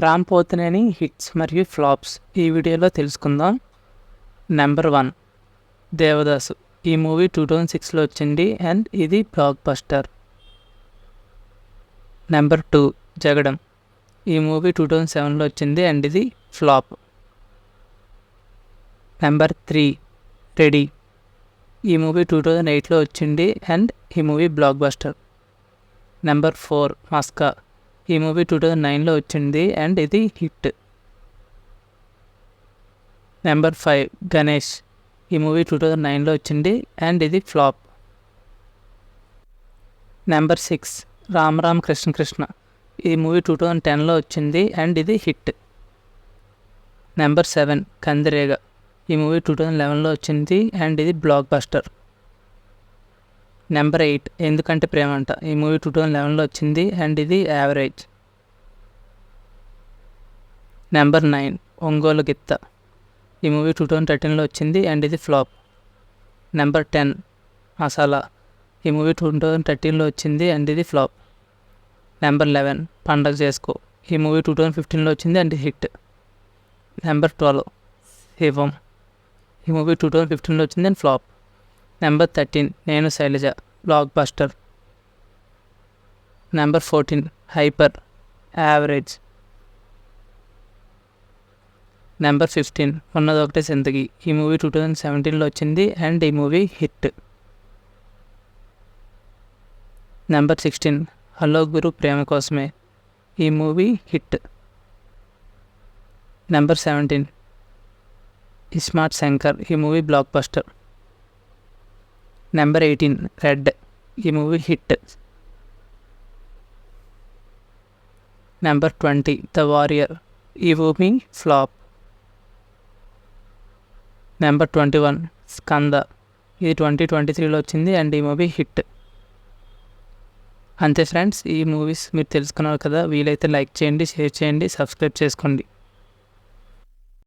Ram Pothineni hits మరియు flops ఈ వీడియోలో తెలుసుకుందాం. నెంబర్ 1 దేవదాసు. ఈ మూవీ 2006లో వచ్చింది అండ్ ఇది బ్లాక్ బస్టర్. నెంబర్ 2 జగడం. ఈ మూవీ 2007లో వచ్చింది అండ్ ఇది ఫ్లాప్. Number 3 ready. ఈ మూవీ 2008లో వచ్చింది అండ్ ఈ మూవీ బ్లాక్ బస్టర్. నెంబర్ 4 మస్కా. ఈ మూవీ 2009లో వచ్చింది అండ్ ఇది హిట్. నెంబర్ 5 గణేష్. ఈ మూవీ 2009లో వచ్చింది అండ్ ఇది ఫ్లాప్. నెంబర్ 6 రామ్ రామ్ కృష్ణ కృష్ణ. ఈ మూవీ 2010లో వచ్చింది అండ్ ఇది హిట్. నెంబర్ 7 కందిరేగ. ఈ మూవీ 2011లో వచ్చింది అండ్ ఇది బ్లాక్ బస్టర్. నెంబర్ 8 ఎందుకంటే ప్రేమంట. ఈ మూవీ 2011లో వచ్చింది అండ్ ఇది యావరేజ్. నెంబర్ 9 ఒంగోలు గిత్త. ఈ మూవీ 2013లో వచ్చింది అండ్ ఇది ఫ్లాప్. నెంబర్ 10 మసాలా. ఈ మూవీ 2013లో వచ్చింది అండ్ ఇది ఫ్లాప్. నెంబర్ 11 పండగ చేసుకో. ఈ మూవీ 2015లో వచ్చింది అండ్ హిట్. నెంబర్ 12 శివం. ఈ మూవీ 2015లో వచ్చింది and flop. Number 13 Nenu Sailaja block buster. Number 14 hyper average. Number 15 Unnadokate Zindagi. ఈ మూవీ 2017లో వచ్చింది అండ్ ఈ movie hit. Number 16 hello Guru Prema Kosame. ఈ movie hit. Number 17 ismart Shankar. ఈ movie block buster. Number 18 red. ఈ movie hit. Number 20 the warrior. ఈ మూవీ ఫ్లాప్. నెంబర్ 21 స్కంద. ఇది 2023లో వచ్చింది అండ్ ఈ మూవీ హిట్. అంతే ఫ్రెండ్స్, ఈ మూవీస్ మీరు తెలుసుకున్నారు కదా. వీలైతే లైక్ చేయండి, షేర్ చేయండి, సబ్స్క్రైబ్ చేసుకోండి.